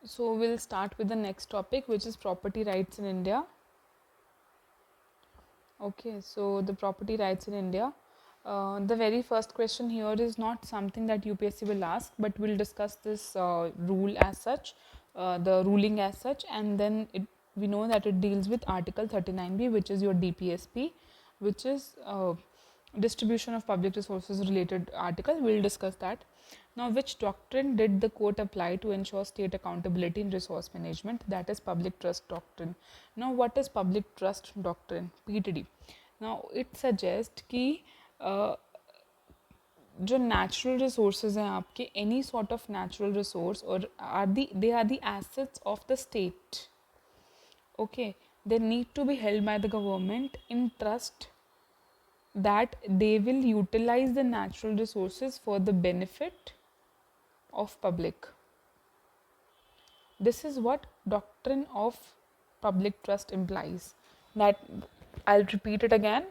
So we'll start with the next topic, which is property rights in India. Okay, so the property rights in India. The very first question here is not something that UPSC will ask, but we'll discuss this rule as such, the ruling as such, and then we know that it deals with Article 39B, which is your DPSP, which is distribution of public resources related article. We'll discuss that. Now, which doctrine did the court apply to ensure state accountability in resource management? That is public trust doctrine. Now, what is public trust doctrine? PTD. Now, it suggests कि जो natural resources हैं आपके, any sort of natural resource, or they are the assets of the state. Okay, they need to be held by the government in trust that they will utilize the natural resources for the benefit of public. This is what doctrine of public trust implies. That, I'll repeat it again,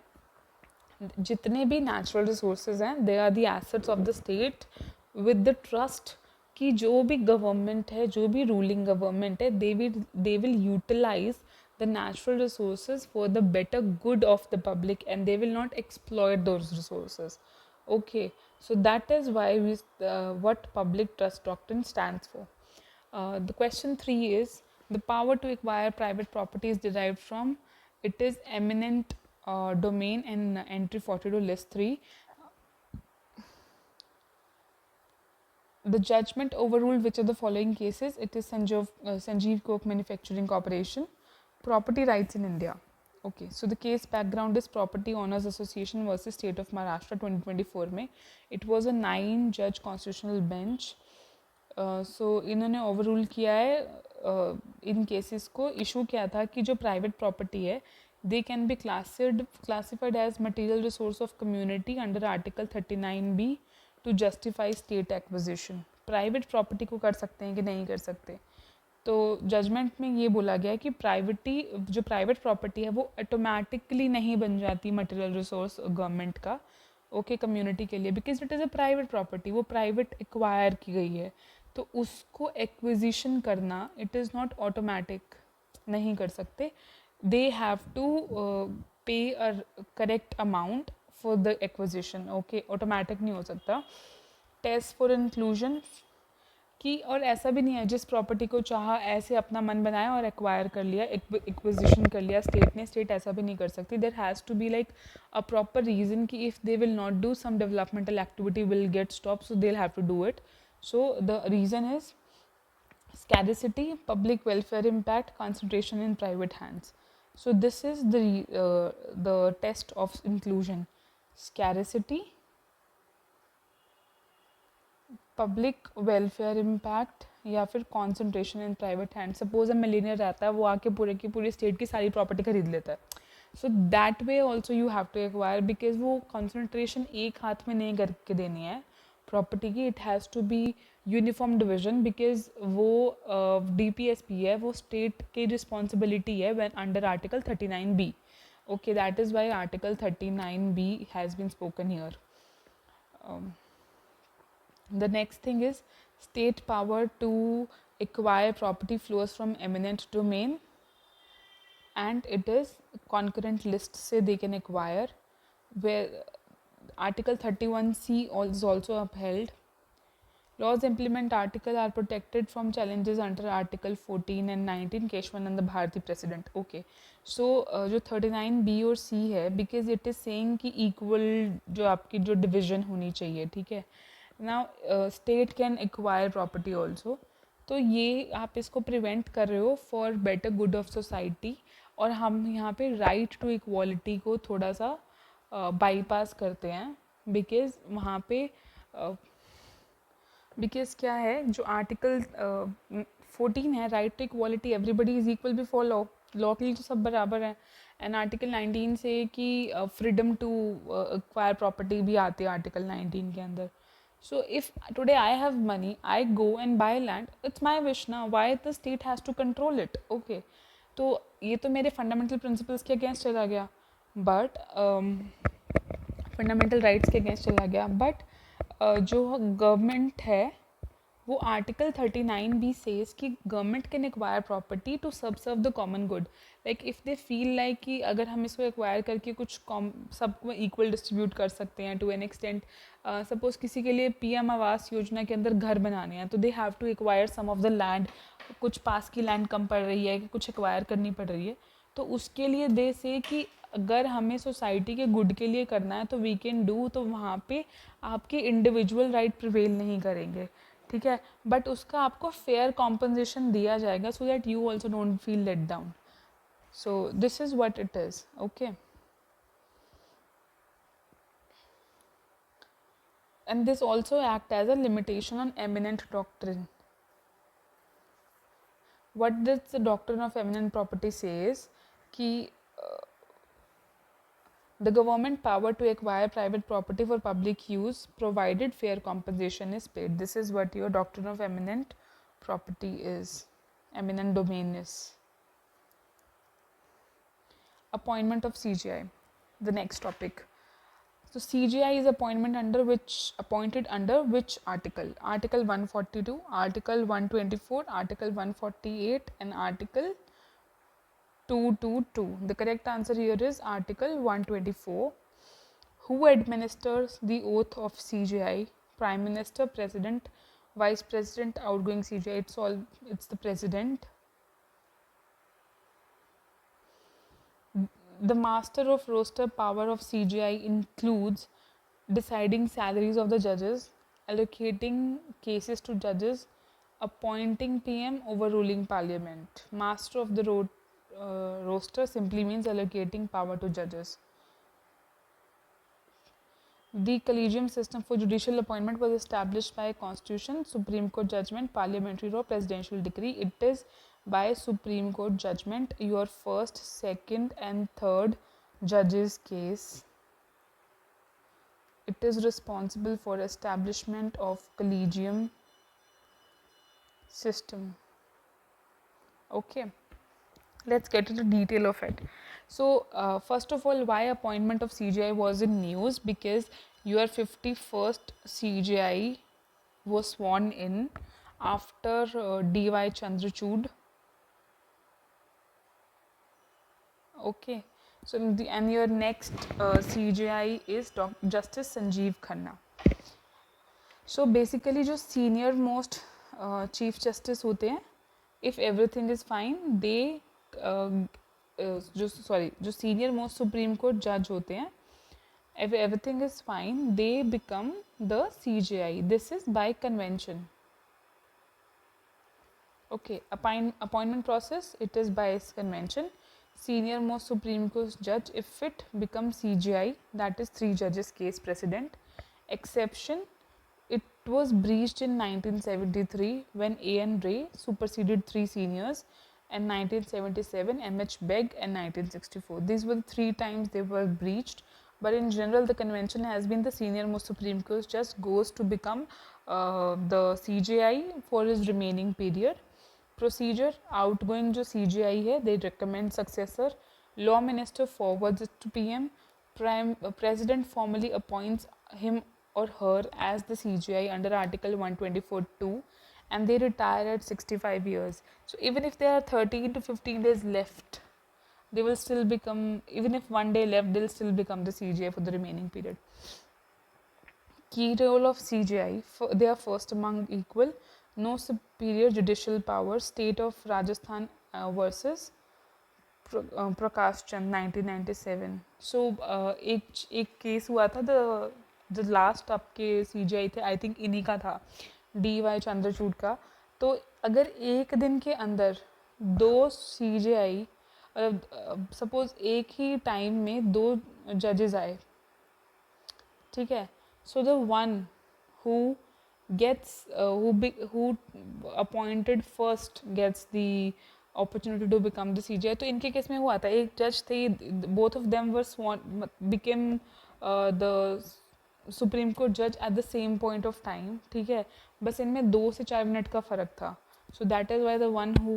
जितने भी natural resources हैं, they are the assets of the state with the trust कि जो भी government है, जो भी ruling government है, they will utilize the natural resources for the better good of the public, and they will not exploit those resources. Okay, so that is why what public trust doctrine stands for. The question 3 is, the power to acquire private property is derived from, it is eminent domain and entry 42 list 3. The judgment overruled which of the following cases? It is Sanjeev Coke Manufacturing Corporation. Property rights in India. Okay, so the case background is Property Owners Association versus State of Maharashtra 2024 में. It was a 9-judge constitutional bench. सो इन्होंने overrule किया है इन cases को. Issue क्या था कि जो private property है, they can be classified as material resource of community under article 39B to justify state acquisition. Private property को कर सकते हैं कि नहीं कर सकते. तो जजमेंट में ये बोला गया कि जो प्राइवेट प्रॉपर्टी है वो ऑटोमेटिकली नहीं बन जाती मटेरियल रिसोर्स गवर्नमेंट का, ओके, कम्युनिटी के लिए, because it is a private property, वो प्राइवेट एक्वायर की गई है. तो उसको एक्विजिशन करना, इट इज़ नॉट ऑटोमेटिक, नहीं कर सकते. दे हैव टू पे a correct amount for the acquisition. Okay, automatic नहीं हो सकता. टेस्ट फॉर इंक्लूजन कि, और ऐसा भी नहीं है जिस प्रॉपर्टी को चाहा ऐसे अपना मन बनाया और एक्वायर कर लिया, एक्विजिशन कर लिया स्टेट ने. स्टेट ऐसा भी नहीं कर सकती. There has to be like a proper reason कि if they will not do some developmental activity will get stop, so they will have to do it. So the reason is scarcity, public welfare impact, concentration in private hands. So this is the test of inclusion: scarcity, public welfare impact, या फिर concentration in private hands. Suppose a millionaire रहता है, वो आके पूरे की पूरी state की सारी property खरीद लेता है. So that way also you have to acquire, because वो concentration एक हाथ में नहीं करके देनी है प्रॉपर्टी की. It has to be uniform division, because वो DPSP है, वो स्टेट की रिस्पॉन्सिबिलिटी है when under article 39B. Okay, that is why article 39B has been spoken here. The next thing is, state power to acquire property flows from eminent domain, and it is concurrent list से they can acquire, where Article 31C is also upheld. Laws implement article are protected from challenges under Article 14 and 19. Keshwananda Bharati Precedent. Okay, so जो 39B और C है, because it is saying कि equal जो आपकी जो division होनी चाहिए, ठीक है. Now state can acquire property also. तो ये आप इसको प्रिवेंट कर रहे हो for better good of society, और हम यहाँ पे राइट टू इक्वालिटी को थोड़ा सा बाईपास करते हैं, बिकॉज वहाँ पे बिकॉज क्या है, जो आर्टिकल 14 है, right to equality, everybody is equal before law, law के लिए तो सब बराबर है. एंड आर्टिकल 19 से कि फ्रीडम टू एक्वायर प्रॉपर्टी भी आती है आर्टिकल 19 के अंदर. So if today I have money, I go and buy land, it's my wish now. Why the state has to control it? Okay, तो ये तो मेरे फंडामेंटल प्रिंसिपल्स के अगेंस्ट चला गया, बट फंडामेंटल राइट्स के अगेंस्ट चला गया. बट जो गवर्नमेंट है वो आर्टिकल 39 भी सेज कि government can acquire property to serve the common good, like if they feel like कि अगर हम इसको एक्वायर करके कुछ सबको इक्वल डिस्ट्रीब्यूट कर सकते हैं टू एन एक्सटेंट, सपोज किसी के लिए पीएम आवास योजना के अंदर घर बनाने हैं तो they have to acquire some of the land, कुछ पास की लैंड कम पड़ रही है कि कुछ एक्वायर करनी पड़ रही है, तो उसके लिए दे से कि अगर हमें सोसाइटी के गुड के लिए करना है तो वी कैन डू, तो वहाँ पे आपके इंडिविजुअल राइट प्रिवेल नहीं करेंगे, ठीक है, बट उसका आपको फेयर कॉम्पनसेशन दिया जाएगा so that you also don't feel let down. So this is what it is. Okay, and this also act as a limitation on eminent doctrine. What does the doctrine of eminent property says कि the government power to acquire private property for public use provided fair compensation is paid. This is what your doctrine of eminent property is, eminent domain is. Appointment of CGI, the next topic. So CGI is appointed under which article? Article 142, Article 124, Article 148 and Article 222. The correct answer here is Article 124. Who administers the oath of CGI? Prime Minister, President, Vice President, outgoing CGI. It's the President. The master of roster power of CGI includes deciding salaries of the judges, allocating cases to judges, appointing PM, overruling parliament. Master of the roster simply means allocating power to judges. The collegium system for judicial appointment was established by Constitution, Supreme Court judgment, parliamentary law, presidential decree. It is by Supreme Court judgment. Your first, second and third judges case. It is responsible for establishment of collegium system. Okay, let's get into detail of it. So first of all, why appointment of CGI was in news? Because your 51st CGI was sworn in after D.Y. Chandrachud. Okay, so and your next CGI is Justice Sanjeev Khanna. So basically जो senior most chief justice होते हैं, if everything is fine, they जो senior most Supreme Court judge होते हैं, if everything is fine, they become the CJI. This is by convention. Okay, appointment process, it is by convention. Senior most Supreme Court judge, if it becomes CJI, that is 3 judges case precedent. Exception, it was breached in 1973 when A.N. Ray superseded 3 seniors, and 1977 M.H. Begg and 1964. These were the 3 times they were breached. But in general, the convention has been the senior most Supreme Court judge goes to become the CJI for his remaining period. Procedure, outgoing जो CJI है, they recommend successor. Law Minister forwards it to PM. President formally appoints him or her as the CJI under Article 124(2), and they retire at 65 years. So even if there are 13 to 15 days left, they will still become, even if 1 day left, they'll still become the CJI for the remaining period. Key role of CJI, they are first among equal, no superior judicial power, State of Rajasthan versus Prakash Chand 1997. So एक case हुआ था, the last आपके CJI थे, I think इन्हीं का था, D.Y. Chandrachud का. तो अगर एक दिन के अंदर 2 CJI, सपोज एक ही टाइम में 2 जजेस आए, ठीक है, so the one who gets who appointed first gets the opportunity to become the CJI. तो इनके केस में हुआ था, एक जज थे, both of them were sworn, became the Supreme Court judge at the same point of time, ठीक है, बस इनमें 2 से 4 मिनट का फ़र्क था. So that is why the one who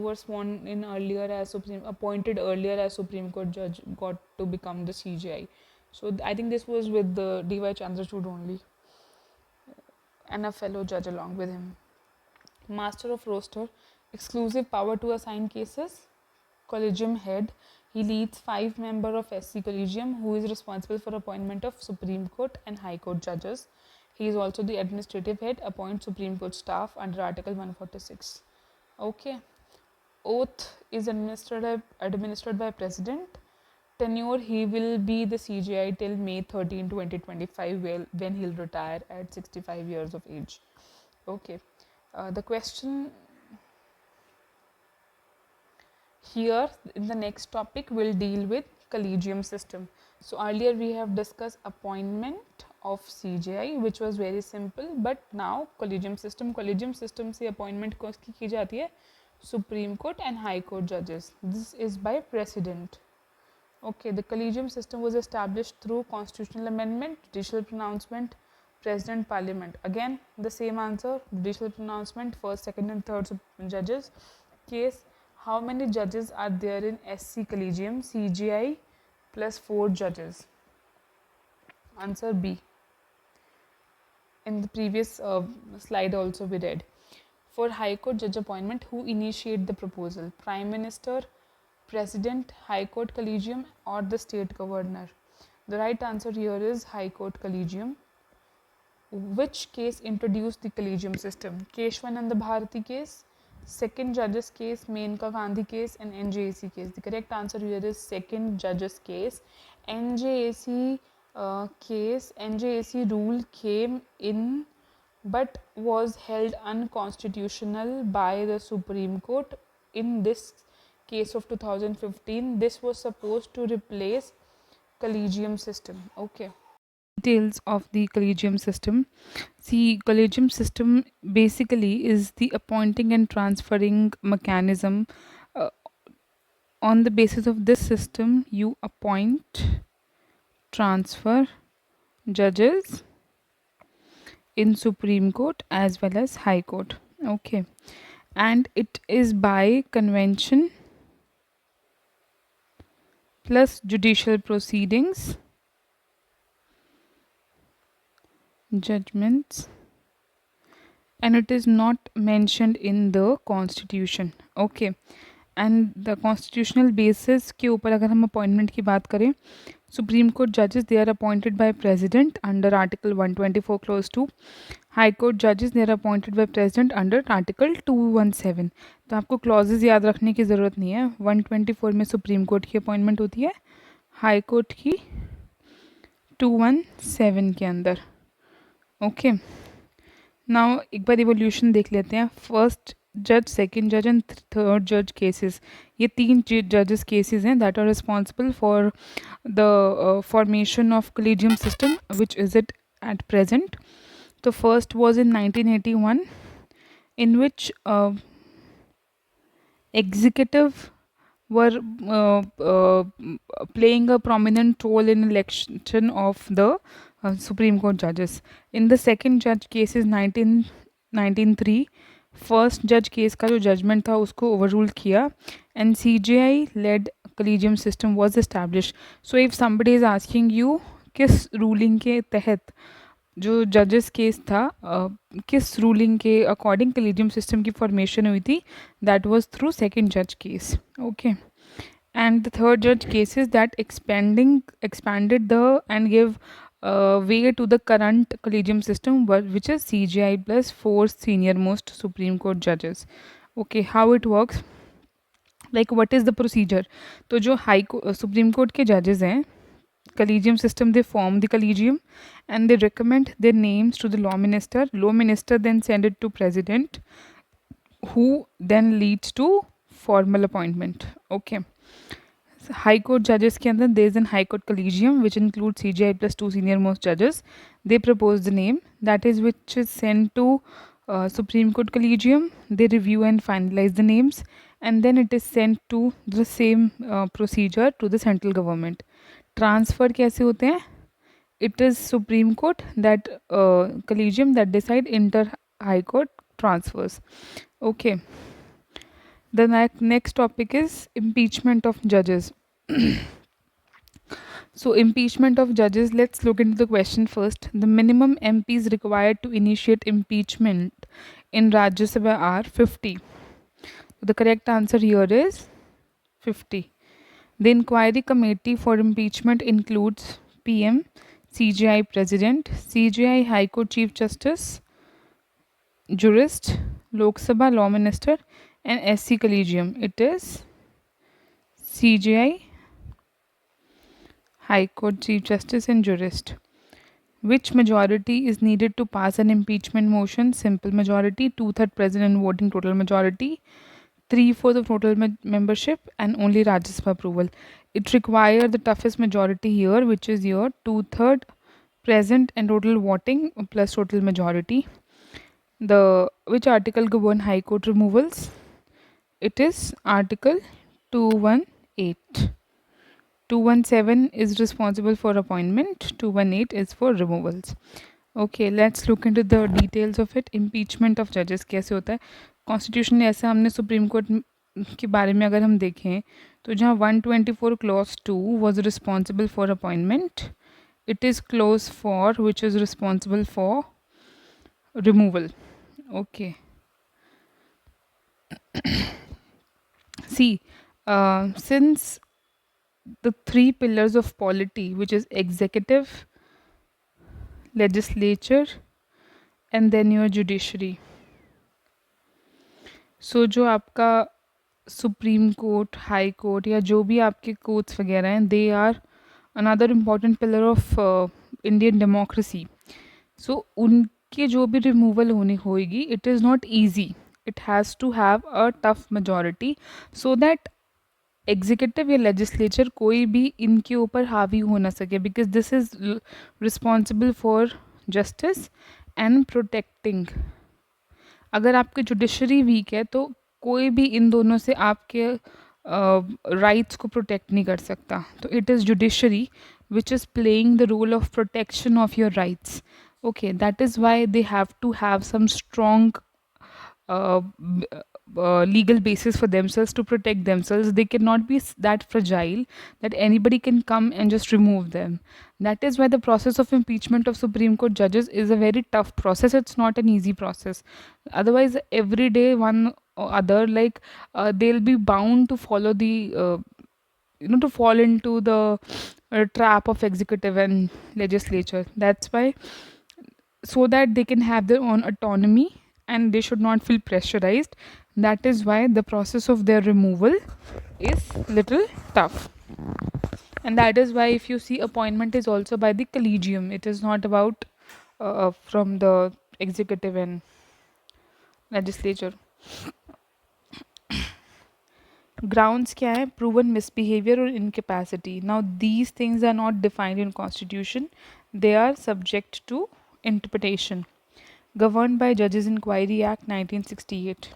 were sworn in earlier as appointed earlier as Supreme Court judge got to become the CJI. So I think this was with the D.Y. Chandrachud only, and a fellow judge along with him. Master of roster, exclusive power to assign cases. Collegium head, he leads 5 members of SC Collegium who is responsible for appointment of Supreme Court and High Court judges. He is also the administrative head, appoints Supreme Court staff under Article 146. Okay. Oath is administered by President. Tenure, he will be the CJI till May 13, 2025, when he'll retire at 65 years of age. Okay. The question here in the next topic will deal with collegium system. So earlier we have discussed appointment of CJI, which was very simple, but now collegium system से appointment किसकी की जाती है? Supreme Court and High Court judges. This is by President. Okay, the collegium system was established through constitutional amendment, judicial pronouncement, President, Parliament. Again, the same answer, judicial pronouncement, first, second and third judges. Case, how many judges are there in SC Collegium? CJI plus 4 judges. Answer B. In the previous slide also we read. For High Court judge appointment, who initiate the proposal? Prime Minister, President, High Court Collegium or the State Governor? The right answer here is High Court Collegium. Which case introduced the collegium system? Keshwananda Bharati case, second judge's case, Menka Gandhi case and NJAC case. The correct answer here is second judge's case. NJAC case, NJAC rule came in but was held unconstitutional by the Supreme Court in this case of 2015. This was supposed to replace collegium system. Okay. Details of the collegium system. See, collegium system basically is the appointing and transferring mechanism. On the basis of this system, you appoint, transfer judges in Supreme Court as well as High Court. Okay. And it is by convention plus judicial proceedings, judgments, and it is not mentioned in the constitution. Okay. And the constitutional basis के ऊपर अगर हम appointment की बात करें, supreme court जजेस they are appointed by president under article 124 clause 2. High court जजेस they are appointed by president under article 217. तो आपको क्लॉजेज याद रखने की ज़रूरत नहीं है. 124 में सुप्रीम कोर्ट की अपॉइंटमेंट होती है, हाई कोर्ट की 217 के अंदर. ओके, नाउ एक बार इवोल्यूशन देख लेते हैं. फर्स्ट जज, सेकेंड जज एंड थर्ड जज केसेस, ये 3 जजेस केसेस हैं that are responsible for the formation of collegium system which is it at present. तो first was in 1981 in which executive were playing a prominent role in election of the Supreme Court judges. In the second judge case is 1903, first जज case का जो judgement था उसको overrule किया and CJI lead collegium system was establish. So if somebody is asking you किस ruling के तहत जो जजेस केस था, किस रूलिंग के अकॉर्डिंग कॉलेजियम सिस्टम की फॉर्मेशन हुई थी, दैट वाज थ्रू सेकंड जज case. Okay, and the third जज cases that expanded the and give way to the current collegium system, which is CJI plus 4 senior most Supreme Court judges. Okay, how it works, like what is the procedure? तो जो Supreme Court के judges हैं, collegium system, they form the collegium and they recommend their names to the law minister. Law minister then send it to president, who then leads to formal appointment. Okay. High court जजेस के अंदर there is an high court collegium which include CJI plus 2 senior most judges. They propose the name that is which is sent to Supreme Court Collegium. They review and finalize the names and then it is sent to the same procedure to the central government. Transfer कैसे होते हैं? It is Supreme Court that Collegium that decide inter high court transfers. Okay. The next topic is impeachment of judges. So impeachment of judges, let's look into the question first. The minimum MPs required to initiate impeachment in Rajya Sabha are 50. The correct answer here is 50. The inquiry committee for impeachment includes PM, CJI President, CJI High Court Chief Justice, Jurist, Lok Sabha Law Minister, and SC Collegium. It is CJI High Court Chief Justice and Jurist. Which majority is needed to pass an impeachment motion? Simple majority, 2/3 president voting total majority, 3/4 of total membership, and only Rajya Sabha approval. It requires the toughest majority here, which is your 2/3 present and total voting plus total majority. Which article govern High Court removals? It is Article 218. 217 is responsible for appointment, 218 is for removals. Okay, let's look into the details of it. Impeachment of judges कैसे होता है? Constitution ने ऐसा, हमने supreme court के बारे में अगर हम देखें तो जहाँ 124 clause 2 was responsible for appointment, it is clause 4 which is responsible for removal. Okay. See, since the three pillars of polity, which is executive, legislature, and then your judiciary. So जो आपका सुप्रीम कोर्ट, हाई कोर्ट या जो भी आपके courts वगैरह हैं, they are another important pillar of Indian democracy. So उनके जो भी रिमूवल होगी, it is not easy. It has to have a tough majority so that executive या लेजिस्लेचर कोई भी इनके ऊपर हावी हो ना सके, because this is responsible for justice and protecting. अगर आपकी जुडिशरी वीक है तो कोई भी इन दोनों से आपके राइट्स को प्रोटेक्ट नहीं कर सकता. तो it is judiciary which is playing the role of protection of your rights. Okay, that is why they have to have some strong legal basis for themselves to protect themselves. They cannot be that fragile that anybody can come and just remove them. That is why the process of impeachment of Supreme Court judges is a very tough process. It's not an easy process. Otherwise, every day one or other, like they'll be bound to follow the to fall into the trap of executive and legislature. That's why, so that they can have their own autonomy and they should not feel pressurized. That is why the process of their removal is little tough. And that is why if you see, appointment is also by the collegium. It is not about from the executive and legislature. Grounds क्या है? Proven misbehavior or incapacity. Now these things are not defined in constitution. They are subject to interpretation. Governed by Judges Inquiry Act 1968.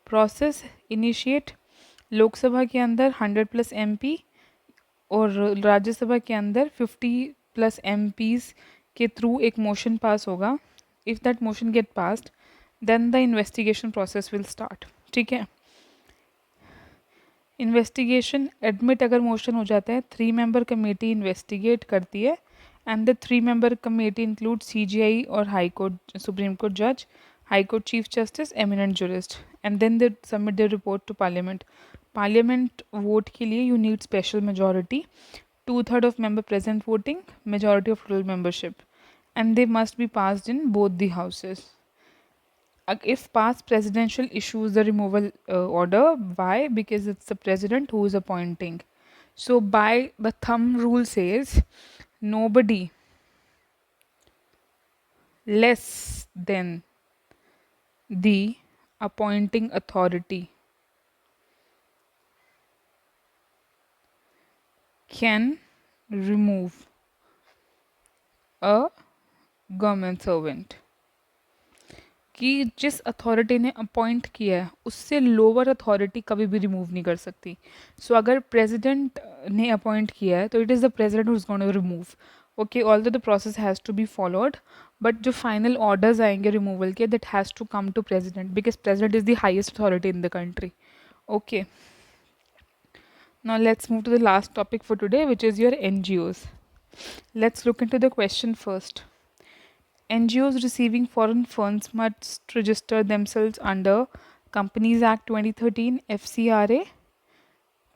Process initiate लोक सभा के अंदर 100+ MP और राज्यसभा के अंदर 50+ MPs के थ्रू एक मोशन पास होगा. If that motion get passed, then the investigation process will start. ठीक है. इन्वेस्टिगेशन एडमिट अगर मोशन हो जाता है, 3-member कमेटी इन्वेस्टिगेट करती है. And the 3-member committee include CJI और हाई कोर्ट, सुप्रीम कोर्ट जज, high court chief justice, eminent jurist. And then they submit the report to parliament. Parliament vote के लिए you need special majority, 2/3 of member present voting, majority of total membership, and they must be passed in both the houses. If passed, presidential issues the removal order. Why? Because it's the president who is appointing. So by the thumb rule says nobody less than the appointing authority can remove a government servant. कि जिस authority ने appoint किया है उससे lower authority कभी भी remove नहीं कर सकती. सो अगर प्रेसिडेंट ने अपॉइंट किया है तो it is the president who is going to remove. Okay, although the process has to be followed, but जो फाइनल ऑर्डर्स आएंगे रिमूवल के, that has to come to president, because president is the highest authority in the country. Okay, now let's move to the last topic for today, which is your NGOs. Let's look into the question first. NGOs receiving foreign funds must register themselves under Companies Act 2013, FCRA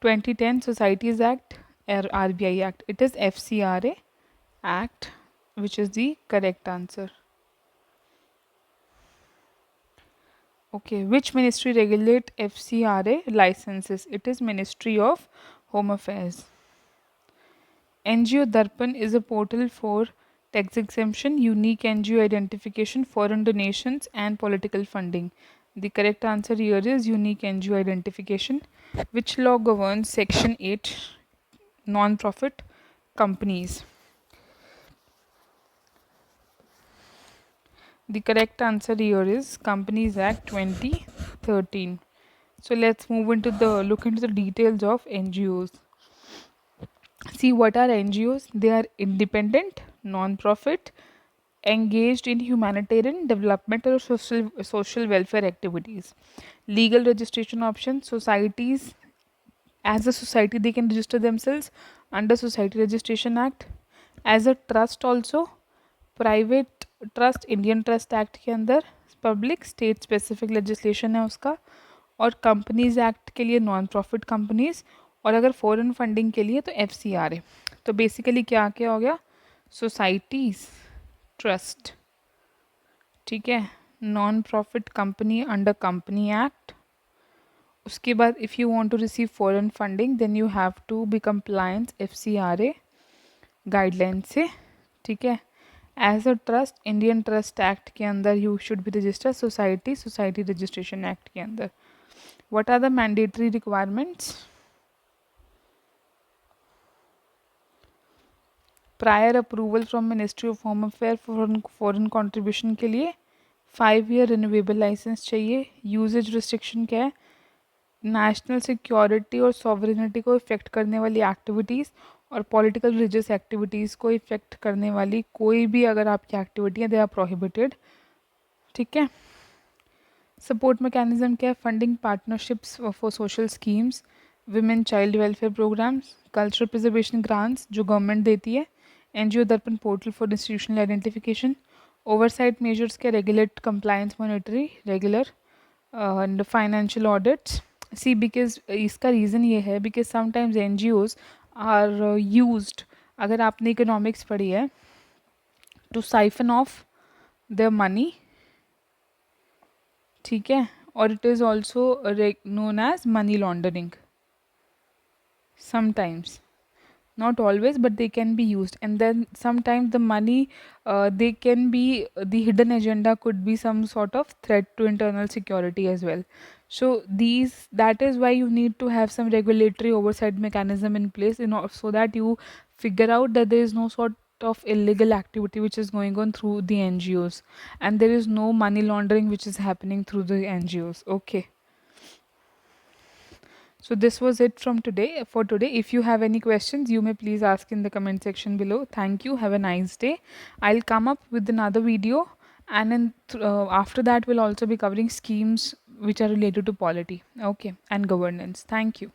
2010, Societies Act, or RBI Act. It is FCRA Act, which is the correct answer. Okay, which ministry regulate FCRA licenses? It is Ministry of Home Affairs. NGO Darpan is a portal for tax exemption, unique NGO identification, foreign donations, and political funding. The correct answer here is unique NGO identification. Which law governs Section 8 non-profit companies? The correct answer here is Companies Act 2013. So let's move into look into the details of NGOs. See, what are NGOs? They are independent, non-profit, engaged in humanitarian, development or social welfare activities. Legal registration options: societies, as a society they can register themselves under Society Registration Act. As a trust also, private trust Indian trust act के अंदर, public state specific legislation है उसका, और companies act के लिए non profit companies, और अगर foreign funding के लिए तो FCRA. तो बेसिकली क्या क्या हो गया? सोसाइटीज, ट्रस्ट, ठीक है, non profit company under company act. उसके बाद if you want to receive foreign funding then you have to be compliance FCRA guideline से, ठीक है. As a trust Indian trust act के अंदर you should be register, society registration act के अंदर. What are the mandatory requirements? Prior approval from ministry of home affair foreign contribution के लिए 5 year renewable licence चाहिए. यूजेज रिस्ट्रिक्शन क्या है? National security और सॉवरेनिटी को इफेक्ट करने वाली एक्टिविटीज़ और पॉलिटिकल रिलीजियस एक्टिविटीज़ को इफेक्ट करने वाली कोई भी अगर आपकी एक्टिविटी है, दे आर प्रोहिबिटेड, ठीक है. सपोर्ट मैकेनिज्म क्या है? Funding partnerships for social schemes, women child welfare programmes, cultural preservation grants जो गवर्नमेंट देती है, NGO Darpan portal for institutional identification. Oversight measures क्या? Regulate compliance, monitory, regular and financial audits. See because इसका reason ये है because sometimes NGOs are used, अगर आपने economics पढ़ी है, to siphon off the money, ठीक है, और it is also known as money laundering. Sometimes, not always, but they can be used. And then sometimes the money, they can be, the hidden agenda could be some sort of threat to internal security as well. So that is why you need to have some regulatory oversight mechanism in place so that you figure out that there is no sort of illegal activity which is going on through the NGOs, and there is no money laundering which is happening through the NGOs. Okay. So this was it from today. For today, if you have any questions, you may please ask in the comment section below. Thank you. Have a nice day. I'll come up with another video, and after that we'll also be covering schemes which are related to polity, okay, and governance. Thank you.